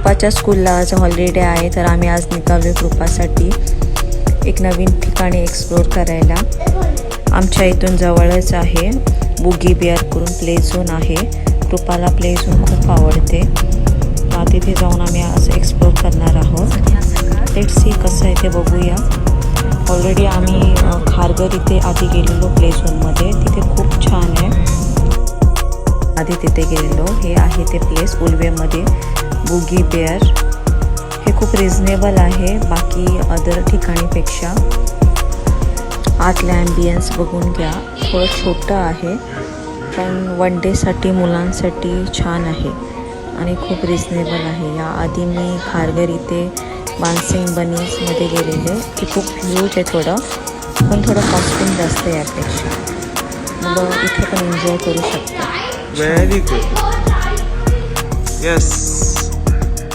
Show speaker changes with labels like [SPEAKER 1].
[SPEAKER 1] कृपाच्या स्कूलला आज हॉलिडे आहे, तर आम्ही आज निघालो कृपासाठी एक नवीन ठिकाणी एक्सप्लोर करायला. आमच्या इथून जवळच आहे, बुगी बिअर करून प्ले झोन आहे. कृपाला प्ले झोन खूप आवडते, तिथे जाऊन आम्ही आज एक्सप्लोर करणार आहोत. लेट्स सी कसं आहे ते बघूया. ऑलरेडी आम्ही खारघर इथे आधी गेलेलो प्ले झोनमध्ये, तिथे खूप छान आहे. आधी तिथे गेलेलो. हे आहे ते प्लेस उल्वेमध्ये, बुगी बेअर. हे खूप रिजनेबल आहे बाकी अदर ठिकाणीपेक्षा. आतला ॲम्बियन्स बघून घ्या. थोडं छोटं आहे पण वन डेसाठी मुलांसाठी छान आहे आणि खूप रिजनेबल आहे. याआधी मी खारघर इथे बानसिंग बनीजमध्ये गेलेले. ती खूप ह्यूज आहे थोडं, पण थोडं कॉस्टिंग जास्त आहे यापेक्षा. मुलं इथे पण एन्जॉय करू शकतात.
[SPEAKER 2] Very good. Yes.